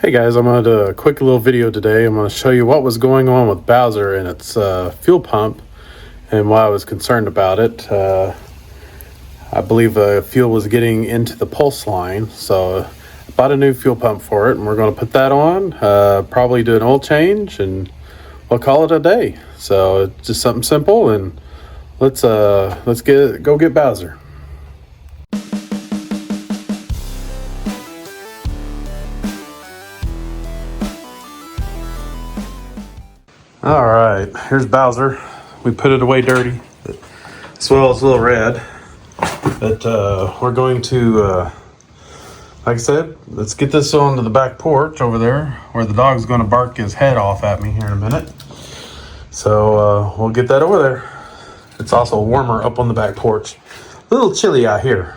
Hey guys, I'm going to do a quick little video today. I'm going to show you what was going on with Bowser and its fuel pump and why I was concerned about it. I believe fuel was getting into the pulse line, so I bought a new fuel pump for it, and we're going to put that on, probably do an oil change, and we'll call it a day. So it's just something simple, and let's go get Bowser. All right, here's Bowser. We put it away dirty, as well as a little red. But we're going to, like I said, let's get this onto the back porch over there, where the dog's going to bark his head off at me here in a minute. So we'll get that over there. It's also warmer up on the back porch. A little chilly out here.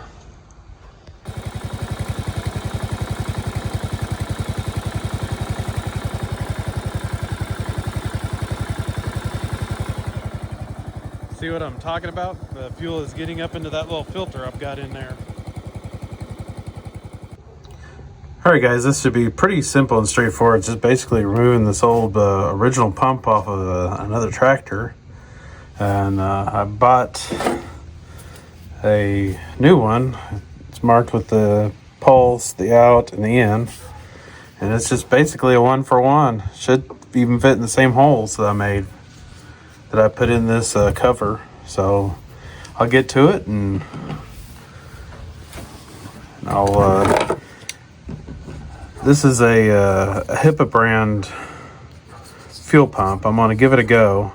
See what I'm talking about? The fuel is getting up into that little filter I've got in there. Alright guys, this should be pretty simple and straightforward. It's just basically removing this old original pump off of another tractor. And I bought a new one. It's marked with the pulse, the out, and the in. And it's just basically a 1-for-1. Should even fit in the same holes that I made, that I put in this cover. So I'll get to it, and I'll this is a HIPA brand fuel pump. I'm gonna give it a go.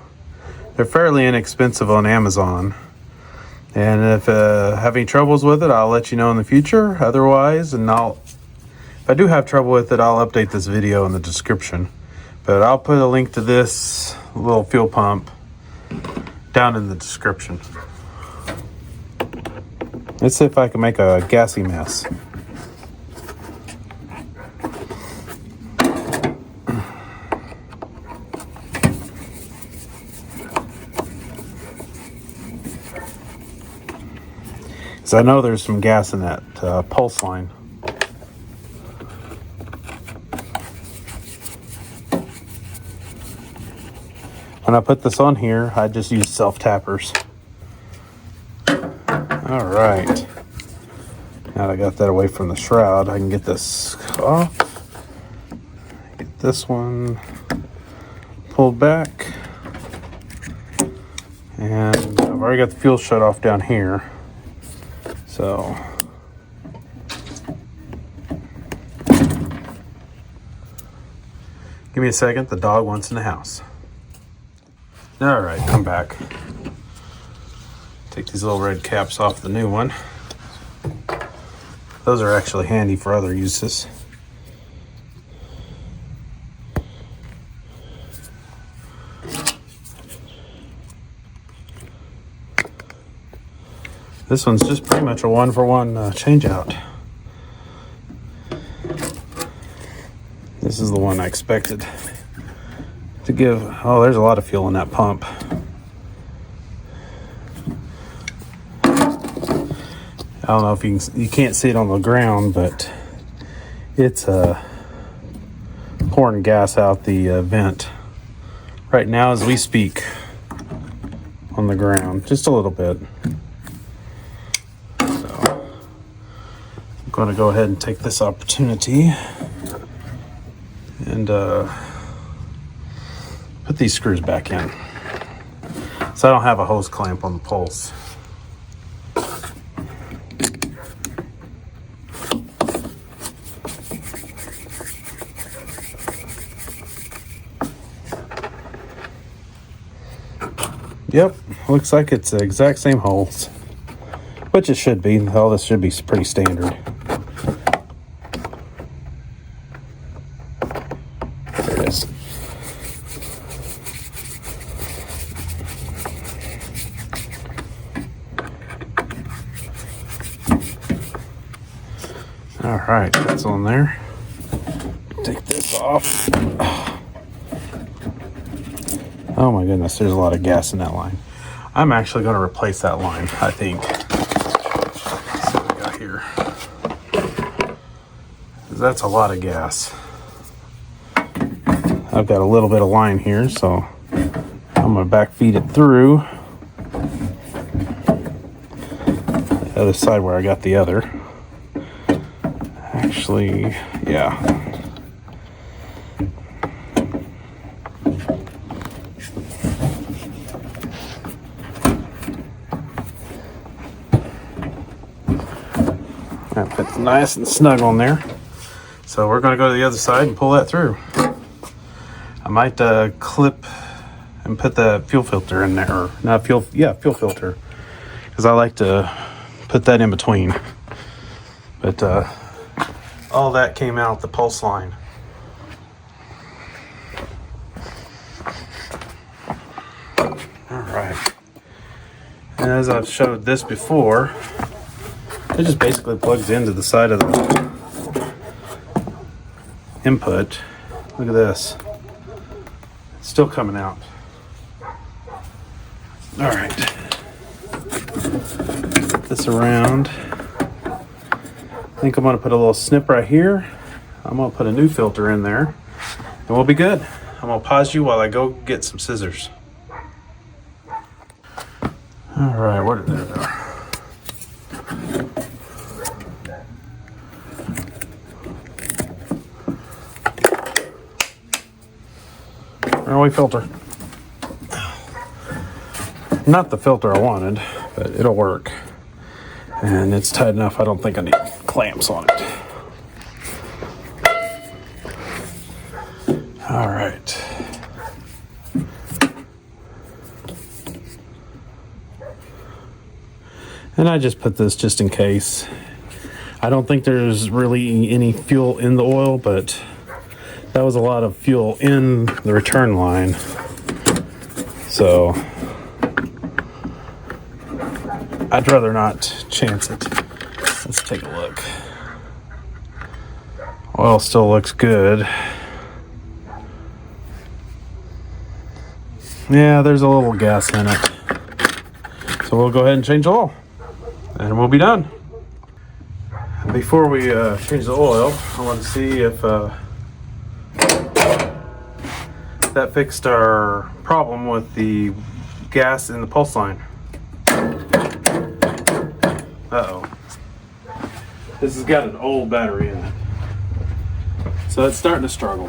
They're fairly inexpensive on Amazon, and if have any troubles with it, I'll let you know in the future. Otherwise, if I do have trouble with it, I'll update this video in the description. But I'll put a link to this little fuel pump down in the description. Let's see if I can make a gassy mess. So I know there's some gas in that pulse line. When I put this on here, I just use self-tappers. All right. Now that I got that away from the shroud, I can get this off. Get this one pulled back. And I've already got the fuel shut off down here. So give me a second, the dog wants in the house. All right, I'm back. Take these little red caps off the new one. Those are actually handy for other uses. This one's just pretty much a 1-for-1 change out. This is the one I expected to give. Oh, there's a lot of fuel in that pump. I don't know if you can't see it on the ground, but it's pouring gas out the vent right now as we speak on the ground, just a little bit. I'm going to go ahead and take this opportunity and put these screws back in. So I don't have a hose clamp on the pulse. Yep, looks like it's the exact same holes, which it should be. All this should be pretty standard. There it is. All right, that's on there. Take this off. Oh my goodness, there's a lot of gas in that line. I'm actually going to replace that line, I think. Let's see what we got here. That's a lot of gas. I've got a little bit of line here, so I'm going to back feed it through the other side where I got the other. Actually, yeah. That fits nice and snug on there. So we're going to go to the other side and pull that through. I might clip and put the fuel filter in there, or not fuel, yeah, fuel filter, because I like to put that in between. But all that came out the pulse line. All right. And as I've showed this before, it just basically plugs into the side of the input. Look at this. It's still coming out. All right. Put this around. I think I'm going to put a little snip right here. I'm going to put a new filter in there, and we'll be good. I'm going to pause you while I go get some scissors. All right, where did that go? Runaway filter. Not the filter I wanted, but it'll work. And it's tight enough, I don't think I need clamps on it. All right. And I just put this just in case. I don't think there's really any fuel in the oil, but that was a lot of fuel in the return line. So I'd rather not chance it. Let's take a look. Oil still looks good. Yeah, there's a little gas in it. So we'll go ahead and change the oil, and we'll be done. Before we change the oil, I want to see if that fixed our problem with the gas in the pulse line. Uh-oh. This has got an old battery in it, so it's starting to struggle.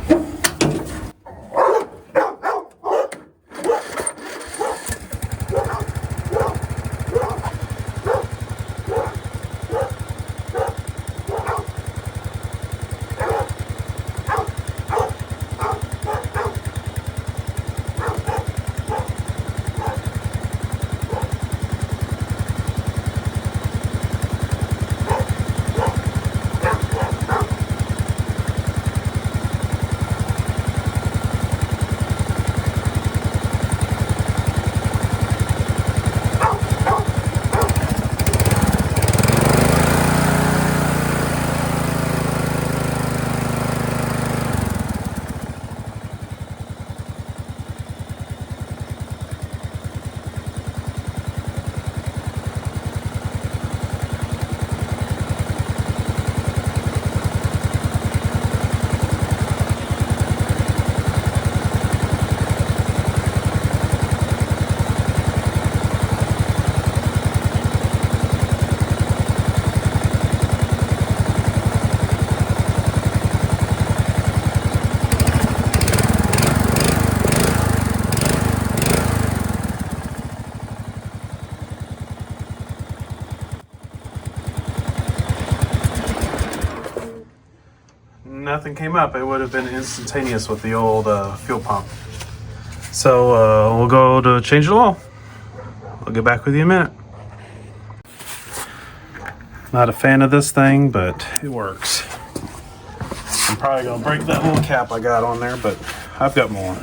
Nothing came up. It would have been instantaneous with the old fuel pump. So we'll go to change the oil. I'll get back with you in a minute. Not a fan of this thing, but it works. I'm probably gonna break that little cap I got on there, but I've got more.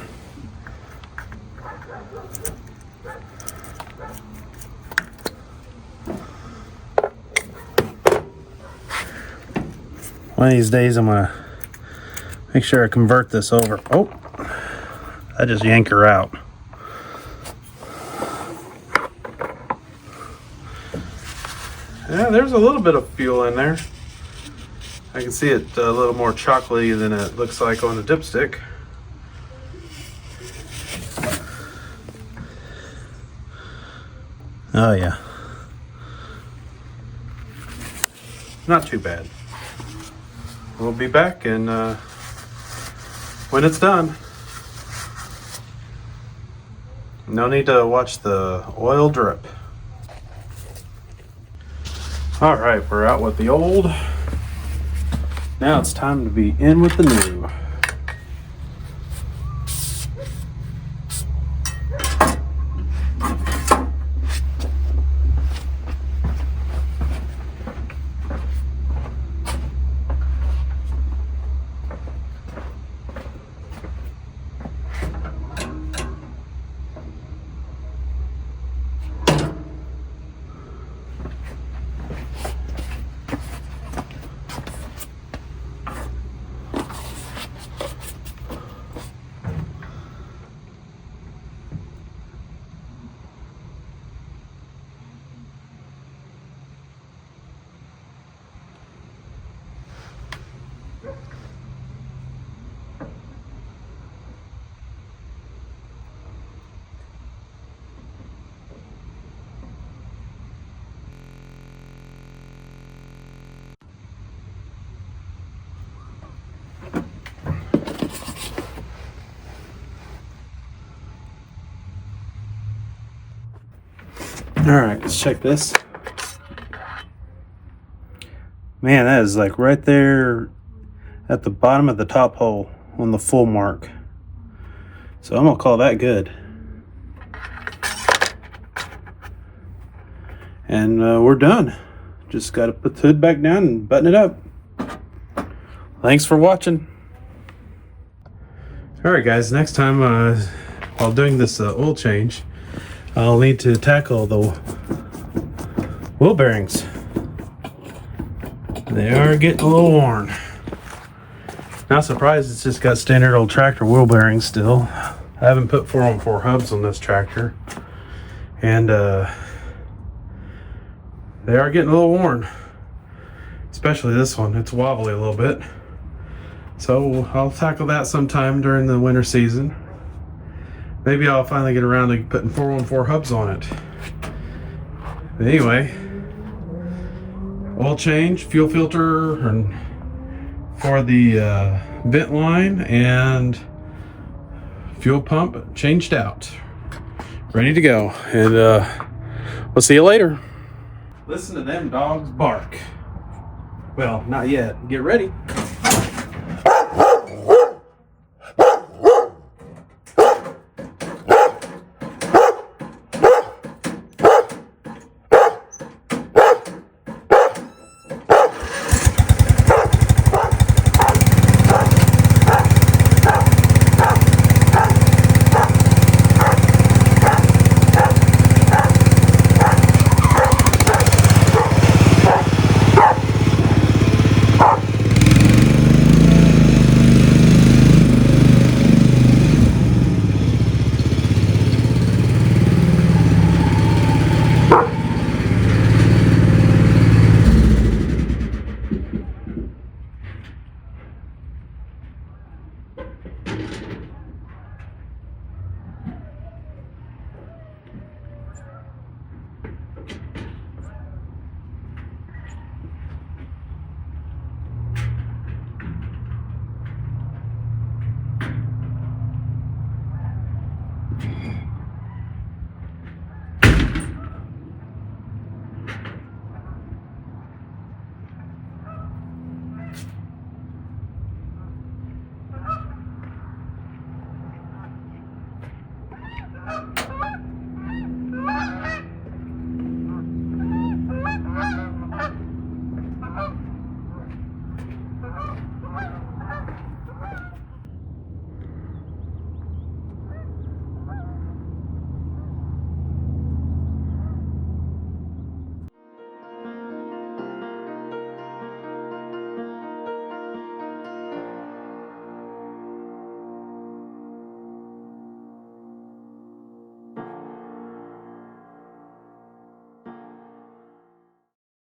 One of these days I'm gonna make sure I convert this over. Oh, I just yank her out. Yeah, there's a little bit of fuel in there. I can see it a little more chocolatey than it looks like on the dipstick. Oh yeah. Not too bad. We'll be back and when it's done. No need to watch the oil drip. All right, we're out with the old. Now it's time to be in with the new. All right, let's check this. Man, that is like right there at the bottom of the top hole on the full mark. So I'm gonna call that good. And we're done. Just gotta put the hood back down and button it up. Thanks for watching. All right, guys, next time while doing this oil change, I'll need to tackle the wheel bearings. They are getting a little worn. Not surprised, it's just got standard old tractor wheel bearings still. I haven't put 4x4 hubs on this tractor. And they are getting a little worn. Especially this one, it's wobbly a little bit. So I'll tackle that sometime during the winter season. Maybe I'll finally get around to putting 4x4 hubs on it. But anyway, oil change, fuel filter and for the vent line, and fuel pump changed out. Ready to go. And we'll see you later. Listen to them dogs bark. Well, not yet. Get ready.